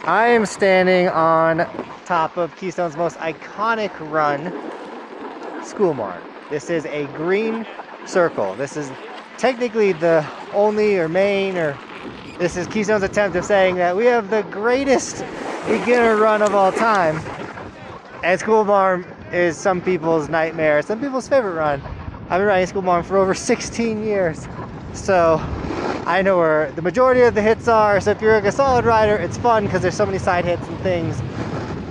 I am standing on top of Keystone's most iconic run, Schoolmarm. This is a green circle. This is technically the only or main, or this is Keystone's attempt of saying that we have the greatest beginner run of all time. And Schoolmarm is some people's nightmare, some people's favorite run. I've been riding Schoolmarm for over 16 years. So I know where the majority of the hits are. So if you're like a solid rider, it's fun because there's so many side hits and things.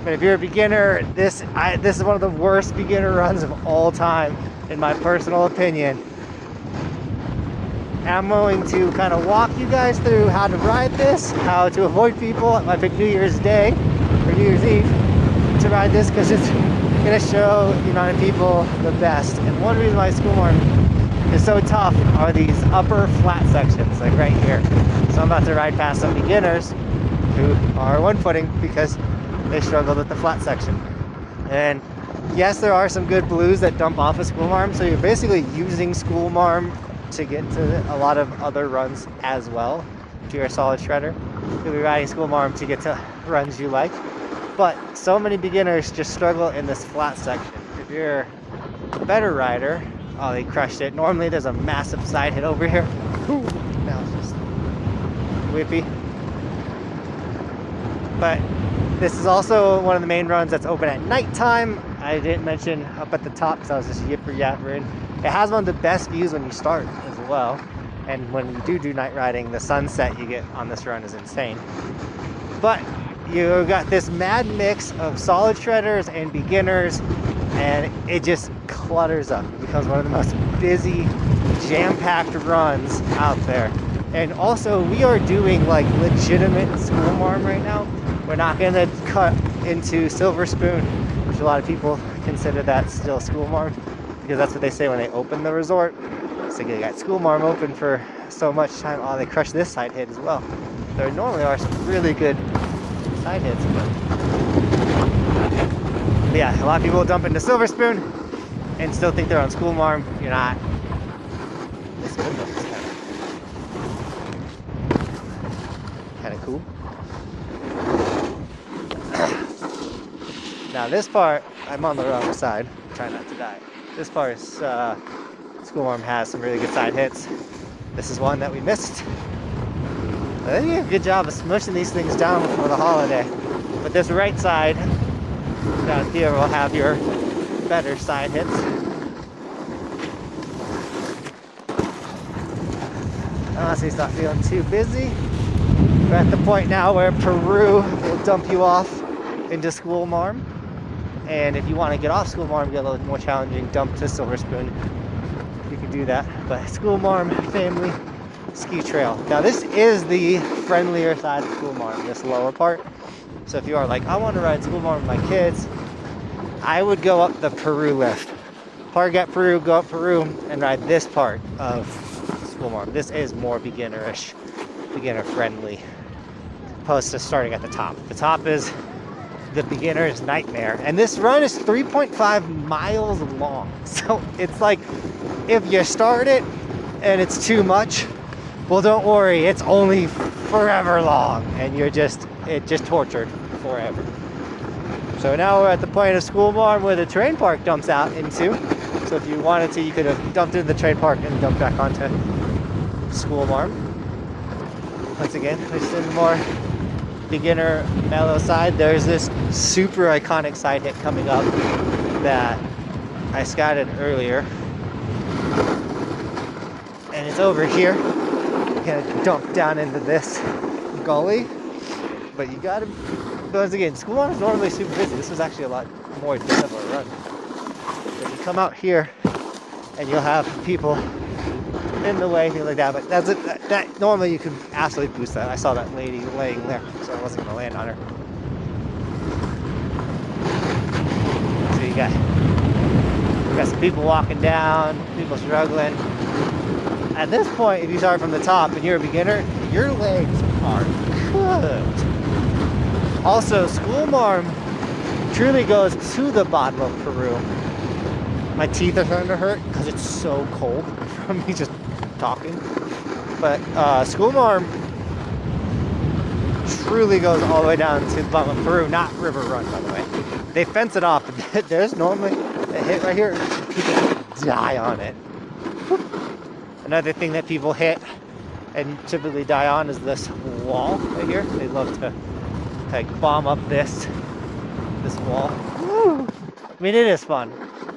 But if you're a beginner, this is one of the worst beginner runs of all time, in my personal opinion. And I'm going to kind of walk you guys through how to ride this, how to avoid people. I picked New Year's Day or New Year's Eve to ride this because it's going to show the amount of people the best. And one reason why Schoolmarm is so tough are these upper flat sections, like right here. So I'm about to ride past some beginners who are one-footing because they struggled with the flat section. And yes, there are some good blues that dump off of Schoolmarm, so you're basically using Schoolmarm to get to a lot of other runs as well. If you're a solid shredder, you'll be riding Schoolmarm to get to runs you like. But so many beginners just struggle in this flat section. If you're a better rider, oh, they crushed it. Normally there's a massive side hit over here. Ooh, now it's just whippy. But this is also one of the main runs that's open at nighttime. I didn't mention up at the top because I was just yipper-yappering. It has one of the best views when you start as well. And when you do night riding, the sunset you get on this run is insane. But you got this mad mix of solid shredders and beginners, and it just clutters up. It becomes one of the most busy, jam-packed runs out there. And also, we are doing like legitimate Schoolmarm right now. We're not gonna cut into Silver Spoon, which a lot of people consider that still Schoolmarm, because that's what they say when they open the resort. So they got Schoolmarm open for so much time. Oh, they crushed this side hit as well. There normally are some really good side hits, but yeah, a lot of people dump into Silver Spoon and still think they're on Schoolmarm. You're not. This window is kind of cool. Now this part, I'm on the wrong side. Try not to die. This part is Schoolmarm has some really good side hits. This is one that we missed. I think you did a good job of smushing these things down before the holiday. But this right side down here will have your better side hits. Unless he's not feeling too busy. We're at the point now where Peru will dump you off into Schoolmarm. And if you want to get off Schoolmarm, get a little more challenging, dump to Silver Spoon. You can do that. But Schoolmarm family ski trail. Now this is the friendlier side of Schoolmarm, this lower part. So if you are like, I want to ride Schoolmarm with my kids, I would go up the Peru lift. Park at Peru, go up Peru, and ride this part of Schoolmarm. This is more beginnerish, beginner friendly, opposed to starting at the top. The top is the beginner's nightmare. And this run is 3.5 miles long. So it's like, if you start it and it's too much, well, don't worry, it's only forever long, and it just tortured forever. So now we're at the point of Schoolmarm where the terrain park dumps out into. So if you wanted to, you could have dumped into the terrain park and dumped back onto Schoolmarm. Once again, just in the more beginner mellow side, there's this super iconic side hit coming up that I scouted earlier. And it's over here. Gonna dump down into this gully, but you gotta, once again, Schoolmarm is normally super busy. This was actually a lot more of a run. But you come out here and you'll have people in the way, things like that, but that's it. That normally you can absolutely boost that. I saw that lady laying there, so I wasn't gonna land on her. So you got some people walking down, people struggling. At this point, if you start from the top and you're a beginner, your legs are cooked. Also, Schoolmarm truly goes to the bottom of Peru. My teeth are starting to hurt because it's so cold from me just talking. But Schoolmarm truly goes all the way down to the bottom of Peru, not River Run, by the way. They fence it off, but there's normally a hit right here. People die on it. Another thing that people hit and typically die on is this wall right here. They love to like bomb up this wall. Woo! I mean, it is fun,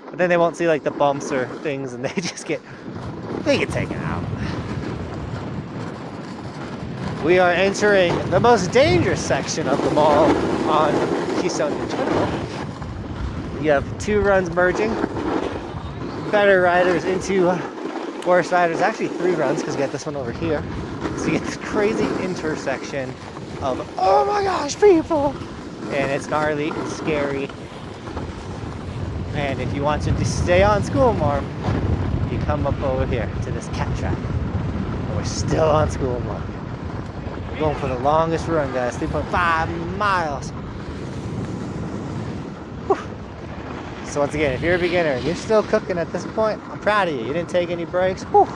but then they won't see like the bumps or things, and they get taken out. We are entering the most dangerous section of the mall on Keystone in general. You have two runs merging. Better riders into worse riders. Actually, three runs because you got this one over here. So you get this crazy intersection of, oh my gosh, people! And it's gnarly, it's scary. And if you want to just stay on Schoolmarm, you come up over here to this cat track. And we're still on Schoolmarm. We're going for the longest run, guys. 3.5 miles. Whew. So once again, if you're a beginner and you're still cooking at this point, I'm proud of you. You didn't take any breaks. Whew.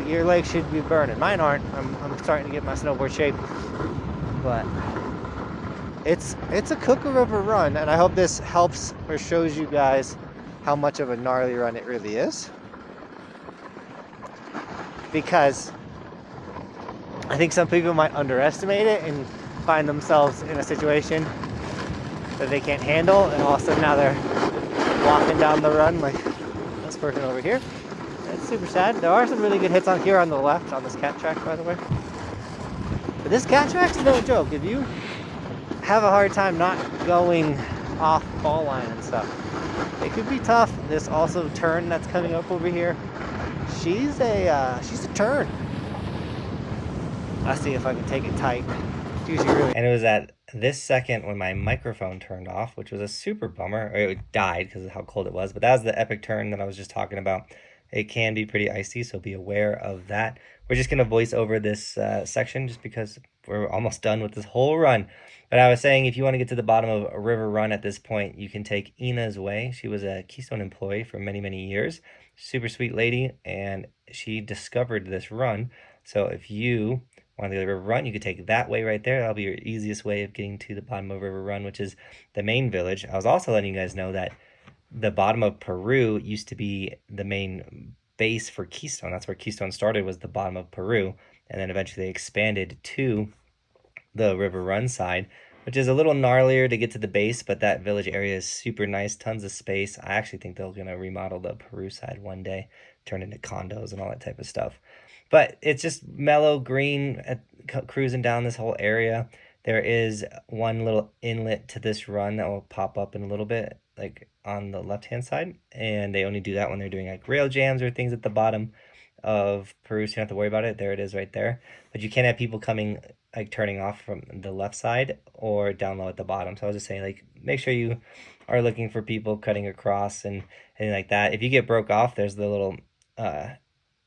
Your legs should be burning. Mine aren't. I'm starting to get my snowboard shape. But it's a cooker of a run, and I hope this helps or shows you guys how much of a gnarly run it really is. Because I think some people might underestimate it and find themselves in a situation that they can't handle, and all of a sudden now they're walking down the run like this person over here. It's super sad. There are some really good hits on here on the left on this cat track, by the way. But this cat track's no joke. If you have a hard time not going off fall line and stuff, it could be tough. This also turn that's coming up over here, she's a turn. Let's see if I can take it tight. It's usually really. And it was at this second when my microphone turned off, which was a super bummer. Or it died because of how cold it was. But that was the epic turn that I was just talking about. It can be pretty icy, so be aware of that. We're just going to voice over this section just because we're almost done with this whole run. But I was saying, if you want to get to the bottom of a river run at this point, you can take Ina's way. She was a Keystone employee for many, many years. Super sweet lady, and she discovered this run. So if you want to go to the river run, you could take that way right there. That'll be your easiest way of getting to the bottom of river run, which is the main village. I was also letting you guys know that the bottom of Peru used to be the main base for Keystone. That's where Keystone started, was the bottom of Peru. And then eventually they expanded to the river run side, which is a little gnarlier to get to the base, but that village area is super nice, tons of space. I actually think they're going to remodel the Peru side one day, turn into condos and all that type of stuff. But it's just mellow green cruising down this whole area. There is one little inlet to this run that will pop up in a little bit, like on the left-hand side. And they only do that when they're doing like rail jams or things at the bottom of Peru, so you don't have to worry about it. There it is right there. But you can't have people coming, like turning off from the left side or down low at the bottom. So I was just saying, like, make sure you are looking for people cutting across and anything like that. If you get broke off, there's the little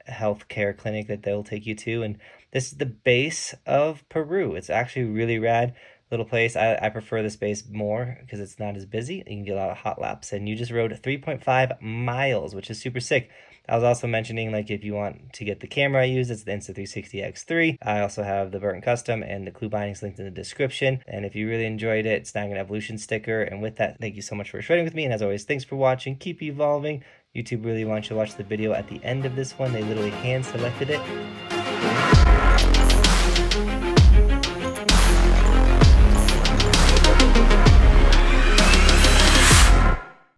healthcare clinic that they'll take you to. And this is the base of Peru. It's actually really rad little place. I prefer this base more because it's not as busy. You can get a lot of hot laps, and you just rode 3.5 miles, which is super sick. I was also mentioning, like, if you want to get the camera I use, it's the Insta360 X3. I also have the Burton Custom and the Clue bindings linked in the description. And if you really enjoyed it, snag an Evolution sticker. And with that, thank you so much for shredding with me. And as always, thanks for watching. Keep evolving. YouTube really wants you to watch the video at the end of this one. They literally hand selected it.